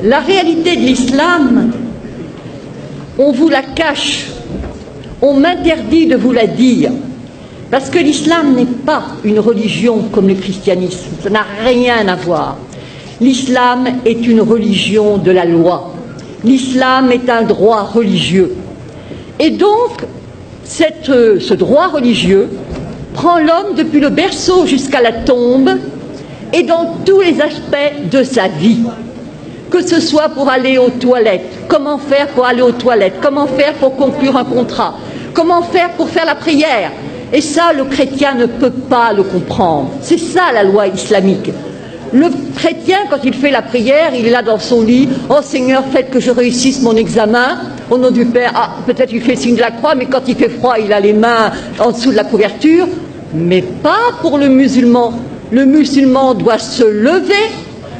La réalité de l'islam, on vous la cache, on m'interdit de vous la dire, parce que l'islam n'est pas une religion comme le christianisme, ça n'a rien à voir. L'islam est une religion de la loi, l'islam est un droit religieux. Et donc, ce droit religieux prend l'homme depuis le berceau jusqu'à la tombe et dans tous les aspects de sa vie. Que ce soit pour aller aux toilettes, comment faire pour aller aux toilettes, comment faire pour conclure un contrat, comment faire pour faire la prière. Et ça, le chrétien ne peut pas le comprendre. C'est ça la loi islamique. Le chrétien, quand il fait la prière, il est là dans son lit. Oh Seigneur, faites que je réussisse mon examen. Au nom du Père, ah, peut-être il fait le signe de la croix, mais quand il fait froid, il a les mains en dessous de la couverture. Mais pas pour le musulman. Le musulman doit se lever,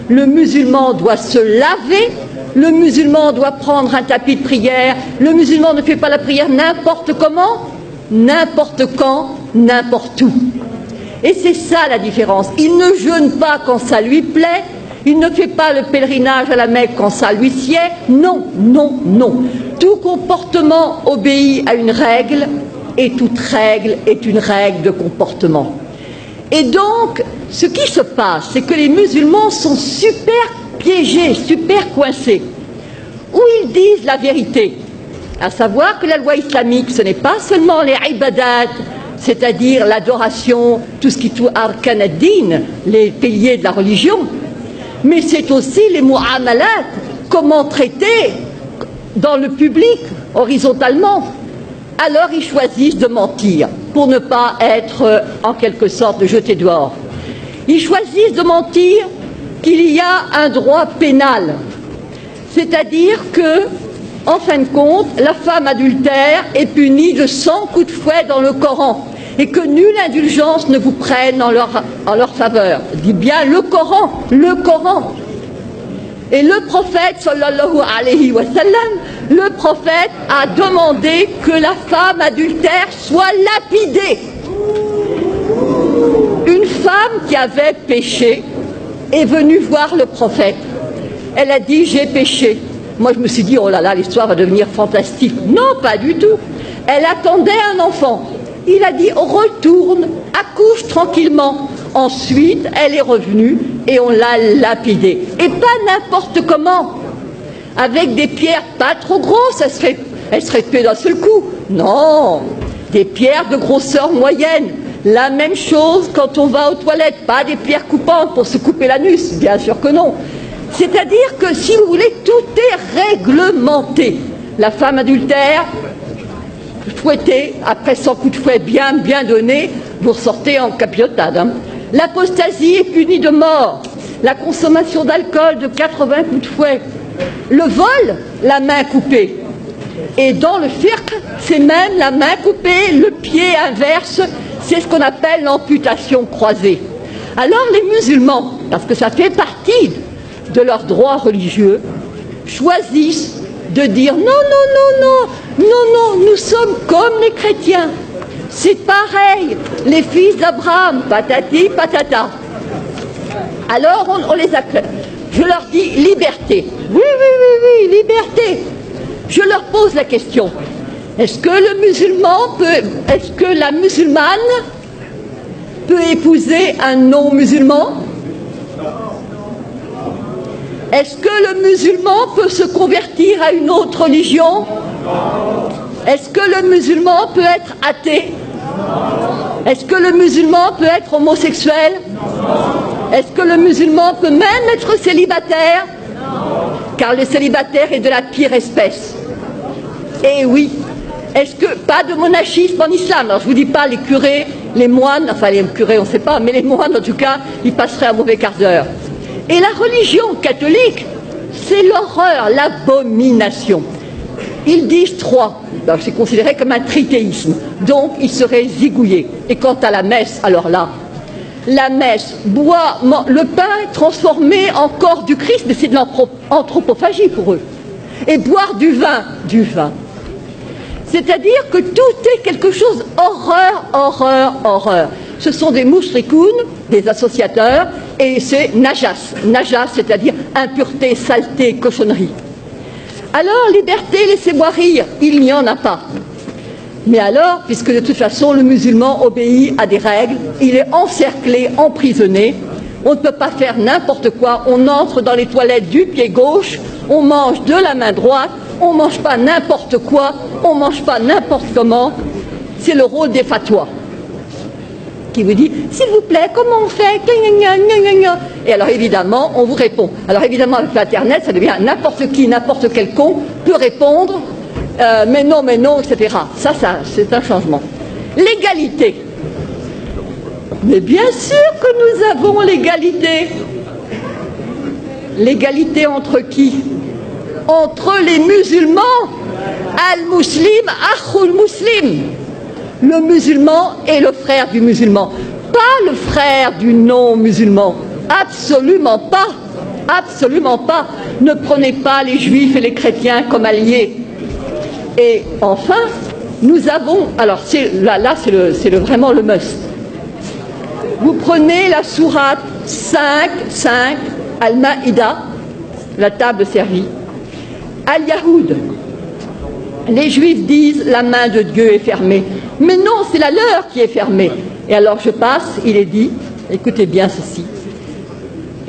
le musulman doit se laver, le musulman doit prendre un tapis de prière. Le musulman ne fait pas la prière n'importe comment, n'importe quand, n'importe où. Et c'est ça la différence. Il ne jeûne pas quand ça lui plaît, il ne fait pas le pèlerinage à la Mecque quand ça lui sied. Non, non, non. Tout comportement obéit à une règle, et toute règle est une règle de comportement. Et donc, ce qui se passe, c'est que les musulmans sont super piégés, super coincés, où ils disent la vérité, à savoir que la loi islamique, ce n'est pas seulement les ibadat, c'est-à-dire l'adoration, tout ce qui touche arkan ad-din, les piliers de la religion, mais c'est aussi les mu'amalat, comment traiter dans le public, horizontalement. Alors ils choisissent de mentir pour ne pas être en quelque sorte jetés dehors. Ils choisissent de mentir qu'il y a un droit pénal, c'est-à-dire que, en fin de compte, la femme adultère est punie de 100 coups de fouet dans le Coran et que nulle indulgence ne vous prenne en leur faveur. Dit bien le Coran, le Coran. Et le prophète, sallallahu alayhi wa sallam, le prophète a demandé que la femme adultère soit lapidée. Une femme qui avait péché est venue voir le prophète. Elle a dit « j'ai péché ». Moi je me suis dit « oh là là, l'histoire va devenir fantastique ». Non, pas du tout. Elle attendait un enfant. Il a dit « retourne, accouche tranquillement ». Ensuite, elle est revenue et on l'a lapidée. Et pas n'importe comment. Avec des pierres pas trop grosses, elle serait tuée d'un seul coup. Non, des pierres de grosseur moyenne. La même chose quand on va aux toilettes, pas des pierres coupantes pour se couper l'anus, bien sûr que non. C'est-à-dire que, si vous voulez, tout est réglementé. La femme adultère, fouettée, après 100 coups de fouet bien donnés, vous ressortez en capilotade. Hein. L'apostasie est punie de mort. La consommation d'alcool de 80 coups de fouet. Le vol, la main coupée. Et dans le fiqh, c'est même la main coupée, le pied inverse, c'est ce qu'on appelle l'amputation croisée. Alors les musulmans, parce que ça fait partie de leurs droits religieux, choisissent de dire non, non, non, non, non, non, nous sommes comme les chrétiens. C'est pareil, les fils d'Abraham, patati, patata. Alors on les acclame. Je leur dis liberté. Oui, oui, oui, oui, liberté. Je leur pose la question. Est-ce que le musulman est-ce que la musulmane peut épouser un non-musulman? Est-ce que le musulman peut se convertir à une autre religion? Est-ce que le musulman peut être athée? Est-ce que le musulman peut être homosexuel? Est-ce que le musulman peut même être célibataire? Car le célibataire est de la pire espèce. Et oui, est-ce que pas de monachisme en islam? Alors je vous dis pas les curés, les moines, enfin les curés on ne sait pas, mais les moines en tout cas, ils passeraient un mauvais quart d'heure. Et la religion catholique, c'est l'horreur, l'abomination. Ils disent trois, c'est considéré comme un trithéisme, donc ils seraient zigouillés. Et quant à la messe, alors là, la messe, le pain transformé en corps du Christ, mais c'est de l'anthropophagie pour eux. Et boire du vin. C'est-à-dire que tout est quelque chose, horreur, horreur, horreur. ce sont des mushrikoun, des associateurs, et c'est najas. Najas, c'est-à-dire impureté, saleté, cochonnerie. Alors, liberté, laissez-moi rire, il n'y en a pas. Mais alors, puisque de toute façon, le musulman obéit à des règles, il est encerclé, emprisonné, on ne peut pas faire n'importe quoi, on entre dans les toilettes du pied gauche, on mange de la main droite, on ne mange pas n'importe quoi, on ne mange pas n'importe comment. C'est le rôle des fatwas qui vous dit, s'il vous plaît, comment on fait? Et alors évidemment, on vous répond. Alors évidemment, avec l'Internet, ça devient n'importe qui, n'importe quel con peut répondre, mais non, etc. Ça, c'est un changement. L'égalité. Mais bien sûr que nous avons l'égalité. L'égalité entre qui? Entre les musulmans. Al-Muslim, Akhul Muslim. Le musulman est le frère du musulman, pas le frère du non-musulman. Absolument pas. Absolument pas. Ne prenez pas les juifs et les chrétiens comme alliés. Et enfin, nous avons... Alors là c'est vraiment le must. Vous prenez la sourate 5, Al-Maïda, la table servie. Al-Yahoud. Les Juifs disent la main de Dieu est fermée. Mais non, c'est la leur qui est fermée. Et alors je passe, il est dit, écoutez bien ceci.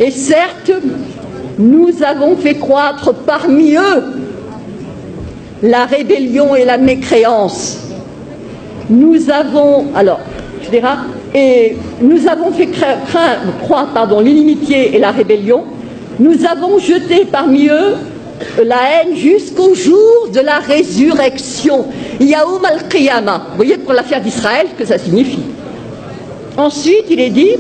Et certes, nous avons fait croître parmi eux la rébellion et la mécréance. Nous avons, alors, je dirais, et nous avons fait croître l'inimitié et la rébellion. Nous avons jeté parmi eux la haine jusqu'au jour de la résurrection. Yaoum al-Qiyamah. Vous voyez pour l'affaire d'Israël ce que ça signifie. Ensuite, il est dit,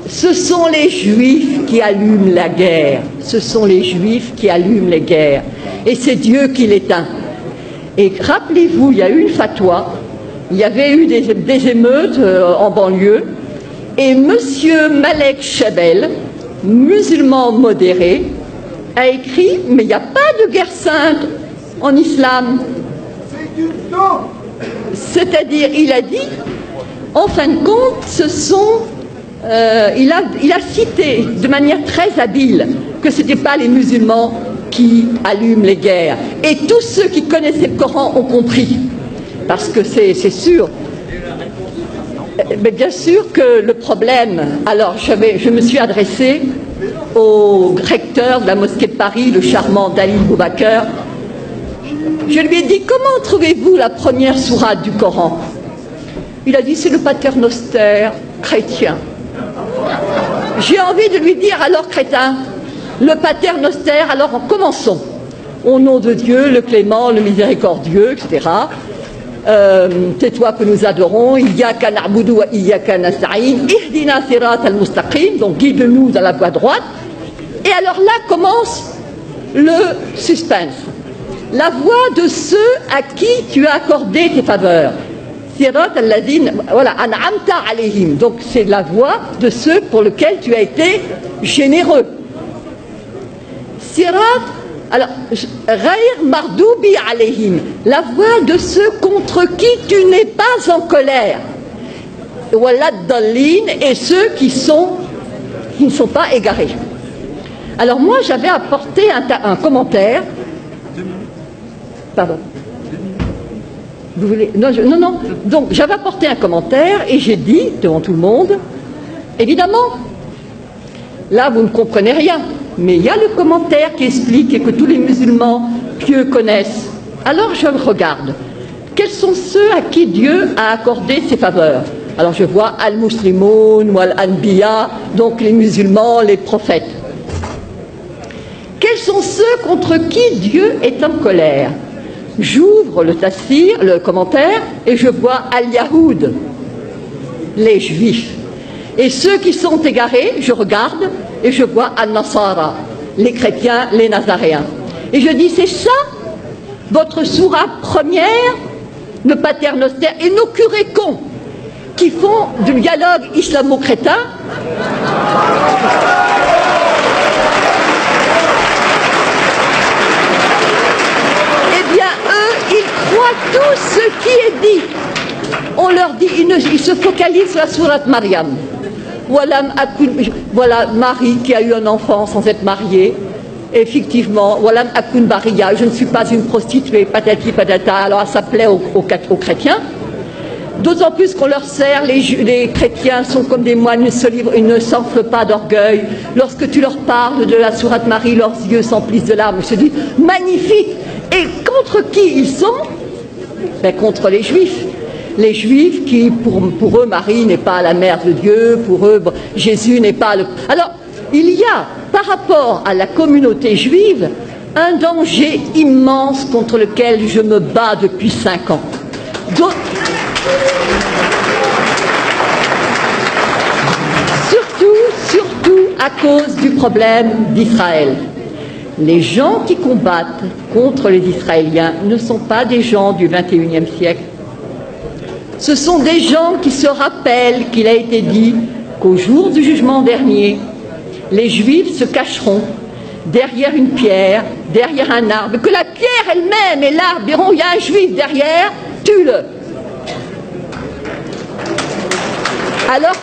ce sont les Juifs qui allument la guerre. Ce sont les Juifs qui allument les guerres. Et c'est Dieu qui l'éteint. Et rappelez-vous, il y a eu une fatwa, il y avait eu des émeutes en banlieue, et monsieur Malek Chabel, musulman modéré, a écrit, mais il n'y a pas de guerre sainte en islam. C'est-à-dire, il a dit, en fin de compte, ce sont... il a cité de manière très habile que ce n'étaient pas les musulmans qui allument les guerres. Et tous ceux qui connaissaient le Coran ont compris. Parce que c'est sûr. Mais bien sûr que le problème... Alors, je me suis adressée au recteur de la mosquée de Paris, le charmant Dalil Boubaker. Je lui ai dit, comment trouvez-vous la première sourate du Coran? Il a dit, c'est le paternoster chrétien. J'ai envie de lui dire, alors crétin, le paternoster, alors commençons. Au nom de Dieu, le clément, le miséricordieux, etc. C'est toi que nous adorons, Iyyaka na'budu wa iyyaka nasta'in, ihdina sirat al-mustaqim, donc guide-nous dans la voie droite. Et alors là commence le suspense. La voie de ceux à qui tu as accordé tes faveurs. Sirat al-ladin, voilà, an'amta alayhim. Donc c'est la voie de ceux pour lesquels tu as été généreux. Sirat, alors, Ghayr mardoubi alayhim, la voie de ceux contre qui tu n'es pas en colère. Walad dallin, et ceux qui ne sont pas égarés. Alors moi j'avais apporté un commentaire. Pardon. Vous voulez... Non. Donc j'avais apporté un commentaire et j'ai dit devant tout le monde, évidemment, là vous ne comprenez rien, mais il y a le commentaire qui explique et que tous les musulmans pieux connaissent. Alors je regarde. Quels sont ceux à qui Dieu a accordé ses faveurs? Alors je vois al-Muslimoun ou al-Anbiya, donc les musulmans, les prophètes. Quels sont ceux contre qui Dieu est en colère? J'ouvre le tafsir, le commentaire, et je vois al-Yahoud, les Juifs. Et ceux qui sont égarés, je regarde et je vois al-Nasara, les chrétiens, les Nazaréens. Et je dis, c'est ça, votre sourate première, le paternoster, et nos curés cons, qui font du dialogue islamo-crétin. Eh bien, eux, ils croient tout ce qui est dit. On on leur dit, ils se focalisent sur la sourate Maryam. Voilà Marie qui a eu un enfant sans être mariée. Effectivement, Walam Akun Bariya, je ne suis pas une prostituée, patati patata. Alors ça plaît aux chrétiens. D'autant plus qu'on leur sert, les chrétiens sont comme des moines, ils ne s'enflent pas d'orgueil. Lorsque tu leur parles de la sourate Marie, leurs yeux s'emplissent de larmes. Je te dis, magnifique. Et contre qui ils sont? Ben, contre les Juifs. Les Juifs qui, pour eux, Marie n'est pas la mère de Dieu, pour eux, Jésus n'est pas le... Alors, il y a, par rapport à la communauté juive, un danger immense contre lequel je me bats depuis 5 ans. Surtout à cause du problème d'Israël. Les gens qui combattent contre les Israéliens ne sont pas des gens du XXIe siècle. Ce sont des gens qui se rappellent qu'il a été dit qu'au jour du jugement dernier, les Juifs se cacheront derrière une pierre, derrière un arbre, que la pierre elle-même et l'arbre diront, il y a un Juif derrière, tue-le. Alors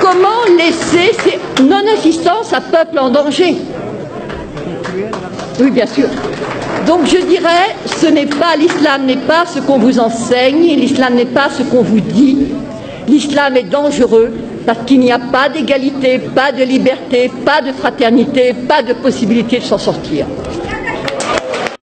comment laisser ces non-assistance à peuple en danger? Oui, bien sûr. Donc je dirais, l'islam n'est pas ce qu'on vous enseigne, l'islam n'est pas ce qu'on vous dit. L'islam est dangereux parce qu'il n'y a pas d'égalité, pas de liberté, pas de fraternité, pas de possibilité de s'en sortir.